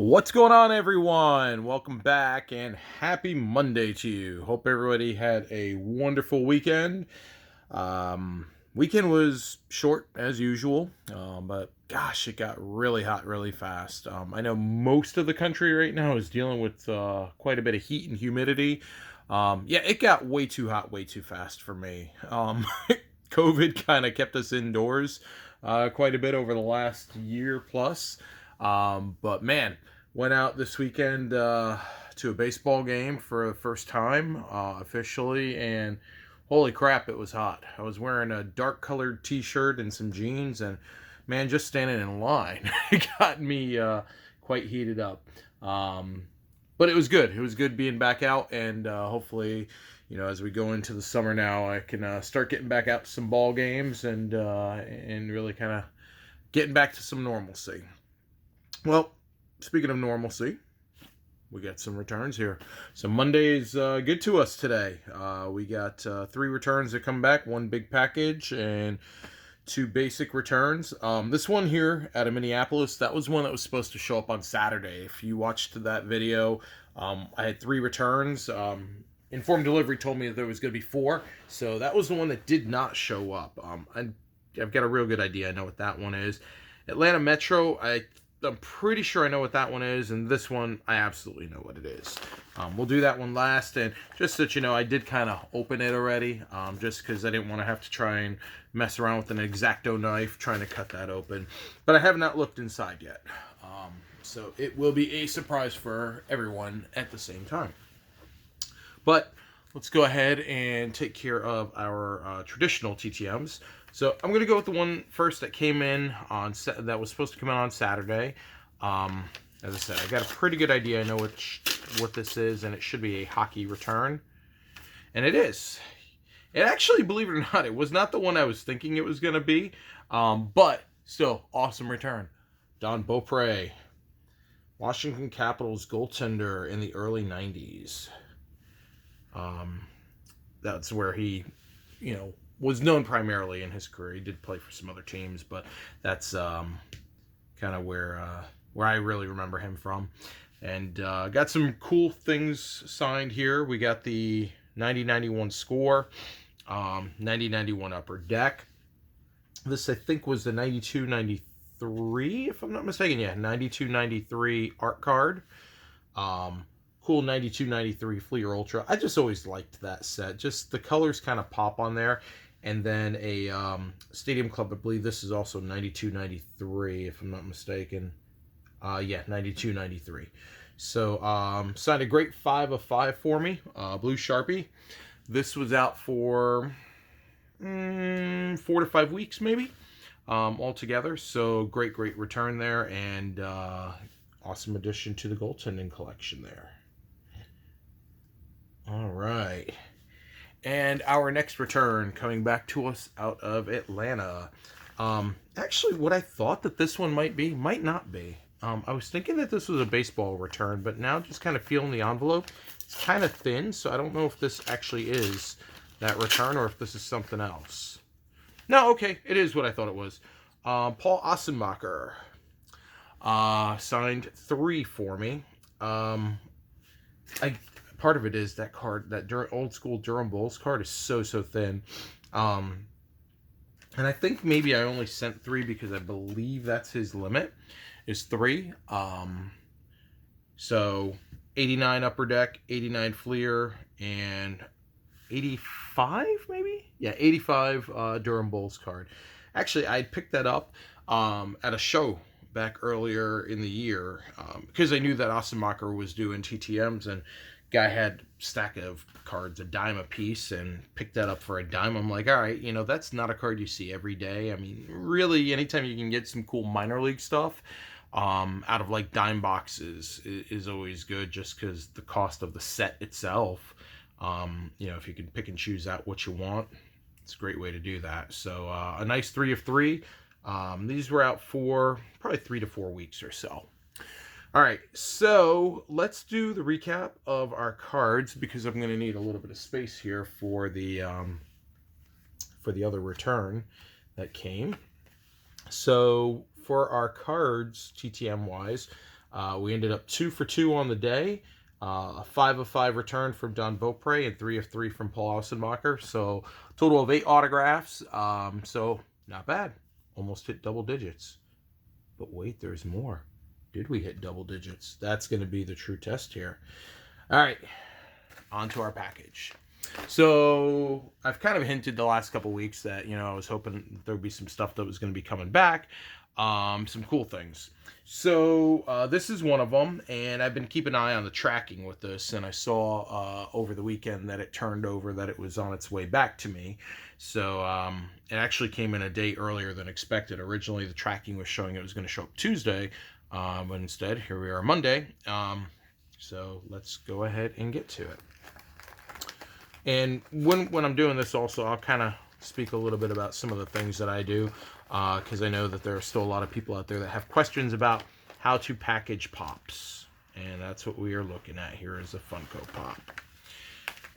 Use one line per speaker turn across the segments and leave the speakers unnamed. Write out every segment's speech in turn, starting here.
What's going on, everyone? Welcome back and happy Monday to you. Hope everybody had a wonderful weekend. Weekend was short as usual, but gosh, it got really hot really fast. I know most of the country right now is dealing with quite a bit of heat and humidity. Yeah, it got way too hot, way too fast for me. COVID kind of kept us indoors quite a bit over the last year plus. But man, went out this weekend to a baseball game for the first time officially, and holy crap, it was hot. I was wearing a dark colored t-shirt and some jeans, and man, just standing in line it got me quite heated up. But it was good. It was good being back out, and hopefully, as we go into the summer now, I can start getting back out to some ball games and really kind of getting back to some normalcy. Well, speaking of normalcy, we got some returns here. So Monday's good to us today. We got 3 returns that come back, 1 big package, and 2 basic returns. This one here out of Minneapolis, that was one that was supposed to show up on Saturday. If you watched that video, I had 3 returns. Informed Delivery told me that there was going to be 4, so that was the one that did not show up. I've got a real good idea. I know what that one is. Atlanta Metro, I'm pretty sure I know what that one is, and this one, I absolutely know what it is. We'll do that one last, and just so that you know, I did kind of open it already, just because I didn't want to have to try and mess around with an X-Acto knife trying to cut that open. But I have not looked inside yet, so it will be a surprise for everyone at the same time. But let's go ahead and take care of our traditional TTMs. So I'm going to go with the one first that came in that was supposed to come in on Saturday. As I said, I got a pretty good idea. I know what this is, and it should be a hockey return. And it is. It actually, believe it or not, it was not the one I was thinking it was going to be. But still, awesome return. Don Beaupre, Washington Capitals goaltender in the early 90s. That's where he, was known primarily in his career. He did play for some other teams, but that's kind of where I really remember him from. And got some cool things signed here. We got the 90-91 score, 90-91 upper deck. This, I think, was the 92-93, if I'm not mistaken. Yeah, 92-93 art card. Cool 92-93 Fleer Ultra. I just always liked that set. Just the colors kind of pop on there. And then a Stadium Club, I believe this is also 92-93, if I'm not mistaken. Yeah, 92-93. So, signed a great 5 of 5 for me. Blue Sharpie. This was out for 4 to 5 weeks, maybe, altogether. So, great return there. And awesome addition to the goaltending collection there. All right. And our next return coming back to us out of Atlanta. Actually, what I thought that this one might be, might not be. I was thinking that this was a baseball return, but now just kind of feeling the envelope, it's kind of thin, so I don't know if this actually is that return or if this is something else. No, okay, it is what I thought it was. Paul Ossenbacher signed 3 for me. Part of it is that card, that old school Durham Bulls card is so thin. And I think maybe I only sent 3 because I believe that's his limit, is 3. So 89 upper deck, 89 Fleer, and 85 maybe? Yeah, 85 Durham Bulls card. Actually, I picked that up at a show back earlier in the year because I knew that Ossenbacher was doing TTMs, and guy had a stack of cards, a dime a piece, and picked that up for a dime. I'm like, all right, that's not a card you see every day. I mean, really, anytime you can get some cool minor league stuff out of like dime boxes is always good, just because the cost of the set itself, if you can pick and choose out what you want, it's a great way to do that. So a nice 3 of 3. These were out for probably 3 to 4 weeks or so. All right, so let's do the recap of our cards, because I'm going to need a little bit of space here for the other return that came. So for our cards, TTM wise, We ended up 2 for 2 on the day. A 5 of 5 return from Don Beaupre and 3 of 3 from Paul Ausenbacher. So total of 8 autographs. So not bad. Almost hit double digits. But wait, there's more. Did we hit double digits? That's going to be the true test here. All right, on to our package. So I've kind of hinted the last couple weeks that, I was hoping there would be some stuff that was going to be coming back. Some cool things. So this is one of them, and I've been keeping an eye on the tracking with this, and I saw over the weekend that it turned over, that it was on its way back to me. So it actually came in a day earlier than expected. Originally, the tracking was showing it was going to show up Tuesday, but instead, here we are Monday. So let's go ahead and get to it. And when I'm doing this also, I'll kind of speak a little bit about some of the things that I do, because I know that there are still a lot of people out there that have questions about how to package pops. And that's what we are looking at here, is a Funko Pop.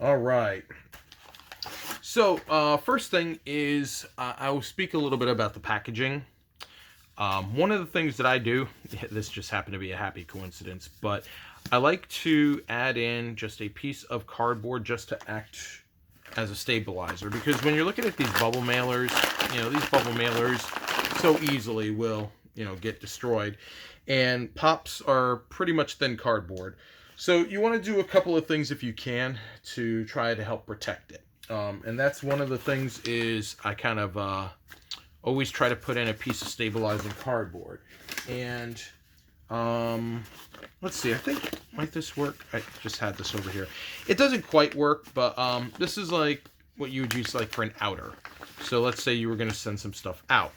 All right. So first thing is I will speak a little bit about the packaging. One of the things that I do, this just happened to be a happy coincidence, but I like to add in just a piece of cardboard just to act as a stabilizer, because when you're looking at these bubble mailers, these bubble mailers so easily will, get destroyed, and pops are pretty much thin cardboard. So you want to do a couple of things if you can to try to help protect it. And that's one of the things is I kind of always try to put in a piece of stabilizing cardboard. And let's see, I think, might this work? I just had this over here. It doesn't quite work, but this is like what you would use like for an outer. So let's say you were going to send some stuff out.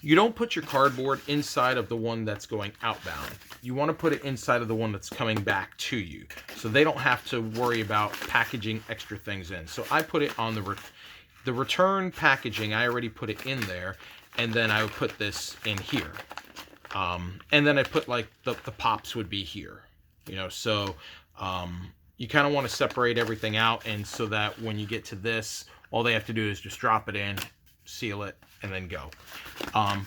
You don't put your cardboard inside of the one that's going outbound. You want to put it inside of the one that's coming back to you, so they don't have to worry about packaging extra things in. So I put it on the return packaging. I already put it in there, and then I would put this in here. And then I put like the pops would be here, so you kind of want to separate everything out, and so that when you get to this, all they have to do is just drop it in, seal it, and then go.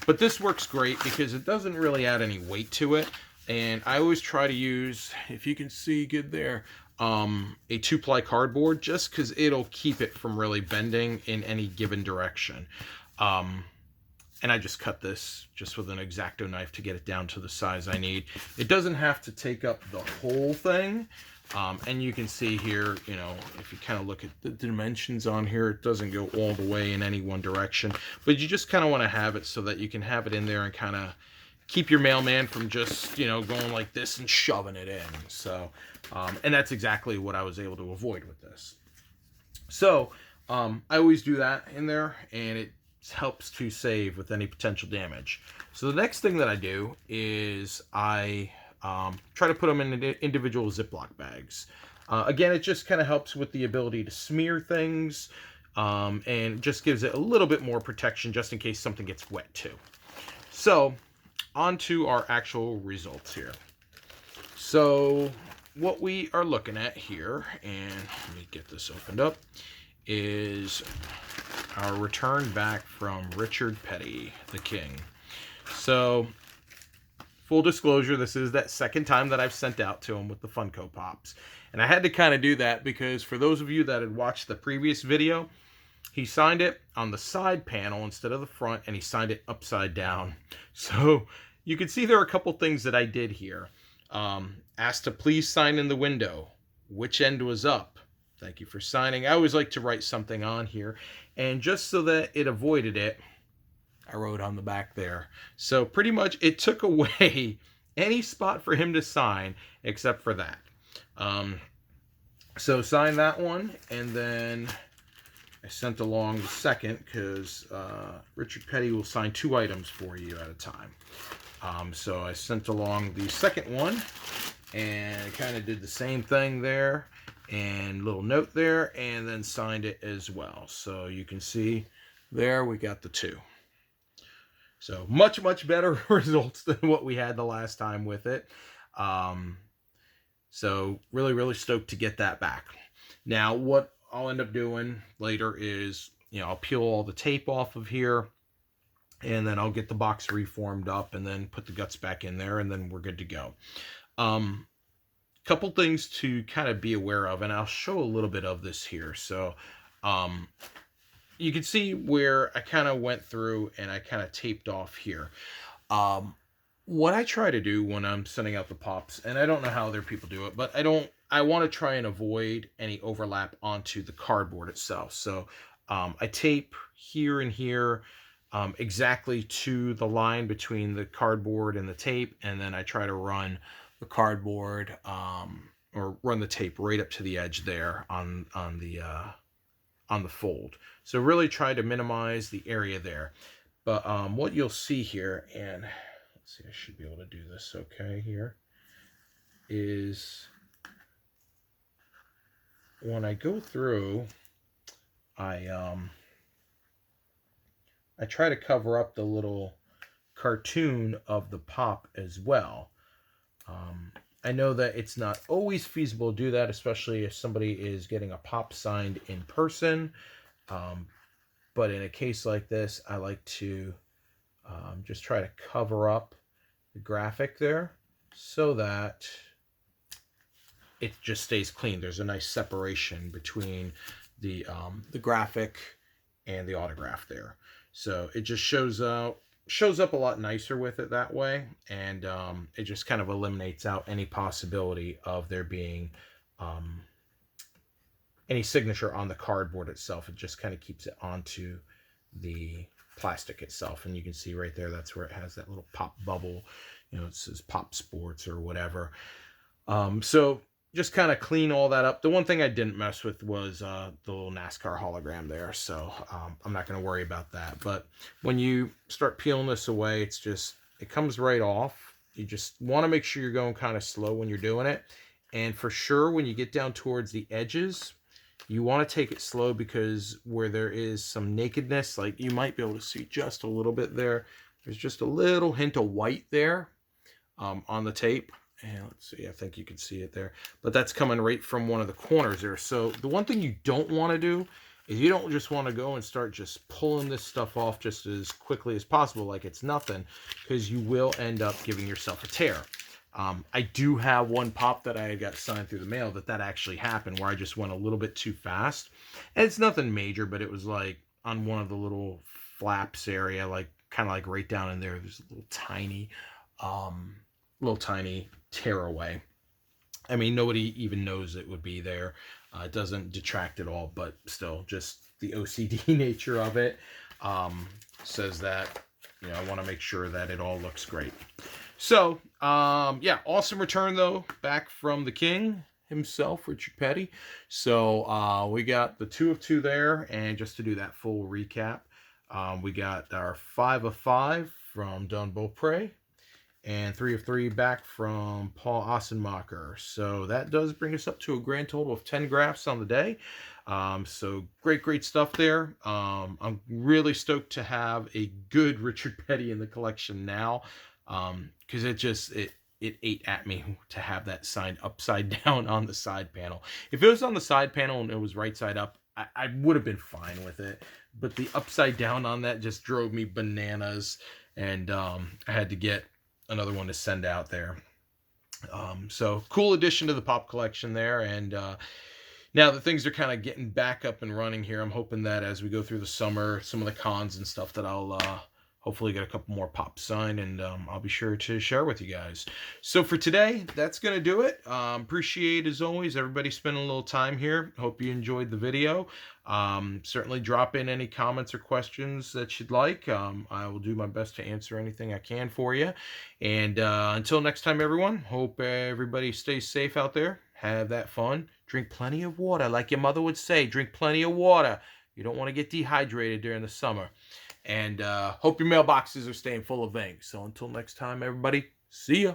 But this works great because it doesn't really add any weight to it. And I always try to use, if you can see good there, a 2-ply cardboard, just because it'll keep it from really bending in any given direction. And I just cut this just with an X-Acto knife to get it down to the size I need. It doesn't have to take up the whole thing. And you can see here, if you kind of look at the dimensions on here, it doesn't go all the way in any one direction. But you just kind of want to have it so that you can have it in there and kind of keep your mailman from just, going like this and shoving it in. So, and that's exactly what I was able to avoid with this. So, I always do that in there, and it helps to save with any potential damage. So the next thing that I do is I try to put them in individual Ziploc bags. Again, it just kind of helps with the ability to smear things, and just gives it a little bit more protection just in case something gets wet too. So on to our actual results here. So what we are looking at here, and let me get this opened up, is our return back from Richard Petty, the King. So, full disclosure, this is that second time that I've sent out to him with the Funko Pops. And I had to kind of do that because for those of you that had watched the previous video, he signed it on the side panel instead of the front, and he signed it upside down. So, you can see there are a couple things that I did here. Asked to please sign in the window. Which end was up? Thank you for signing. I always like to write something on here. And just so that it avoided it, I wrote on the back there. So pretty much it took away any spot for him to sign except for that. So sign that one, and then I sent along the second because Richard Petty will sign 2 items for you at a time. So I sent along the second one, and kind of did the same thing there, and little note there, and then signed it as well. So you can see there we got the 2. So much, much better results than what we had the last time with it. So really, really stoked to get that back. Now, what I'll end up doing later is, I'll peel all the tape off of here, and then I'll get the box reformed up and then put the guts back in there, and then we're good to go. Um, Couple things to kind of be aware of, and I'll show a little bit of this here. So um, you can see where I kind of went through and I kind of taped off here. Um, what I try to do when I'm sending out the pops, and I don't know how other people do it, but I want to try and avoid any overlap onto the cardboard itself. So I tape here and here exactly to the line between the cardboard and the tape, and then I try to run the cardboard or run the tape right up to the edge there on the fold. So really try to minimize the area there. But what you'll see here, and let's see, I should be able to do this okay here, is when I go through, I try to cover up the little cartoon of the pop as well. I know that it's not always feasible to do that, especially if somebody is getting a pop signed in person. But in a case like this, I like to just try to cover up the graphic there so that it just stays clean. There's a nice separation between the graphic and the autograph there. So it just shows up a lot nicer with it that way, and it just kind of eliminates out any possibility of there being any signature on the cardboard itself. It just kind of keeps it onto the plastic itself, and you can see right there, that's where it has that little pop bubble, it says Pop Sports or whatever. So just kind of clean all that up. The one thing I didn't mess with was the little NASCAR hologram there, so I'm not going to worry about that. But when you start peeling this away, it comes right off. You just want to make sure you're going kind of slow when you're doing it, and for sure when you get down towards the edges, you want to take it slow, because where there is some nakedness, like you might be able to see just a little bit there, there's just a little hint of white there on the tape. And let's see, I think you can see it there. But that's coming right from one of the corners there. So the one thing you don't want to do is you don't just want to go and start just pulling this stuff off just as quickly as possible like it's nothing, because you will end up giving yourself a tear. I do have one pop that I got signed through the mail that actually happened, where I just went a little bit too fast. And it's nothing major, but it was like on one of the little flaps area, like kind of like right down in there, there's a little tiny tear away. I mean, nobody even knows it would be there. It doesn't detract at all, but still, just the OCD nature of it says that, I want to make sure that it all looks great. So, yeah, awesome return, though, back from the King himself, Richard Petty. So, we got the 2 of 2 there, and just to do that full recap, we got our 5 of 5 from Don Beaupre, and 3 of 3 back from Paul Ossenmacher. So that does bring us up to a grand total of 10 graphs on the day. So great stuff there. I'm really stoked to have a good Richard Petty in the collection now, because it ate at me to have that signed upside down on the side panel. If it was on the side panel and it was right side up, I would have been fine with it. But the upside down on that just drove me bananas, and I had to get another one to send out there. So cool addition to the pop collection there. And now that things are kind of getting back up and running here, I'm hoping that as we go through the summer, some of the cons and stuff, that I'll hopefully get a couple more pops signed, and I'll be sure to share with you guys. So for today, that's going to do it. Appreciate, as always, everybody spending a little time here. Hope you enjoyed the video. Certainly drop in any comments or questions that you'd like. I will do my best to answer anything I can for you. And until next time, everyone, hope everybody stays safe out there. Have that fun. Drink plenty of water. Like your mother would say, drink plenty of water. You don't want to get dehydrated during the summer. And hope your mailboxes are staying full of ink. So until next time, everybody, see ya.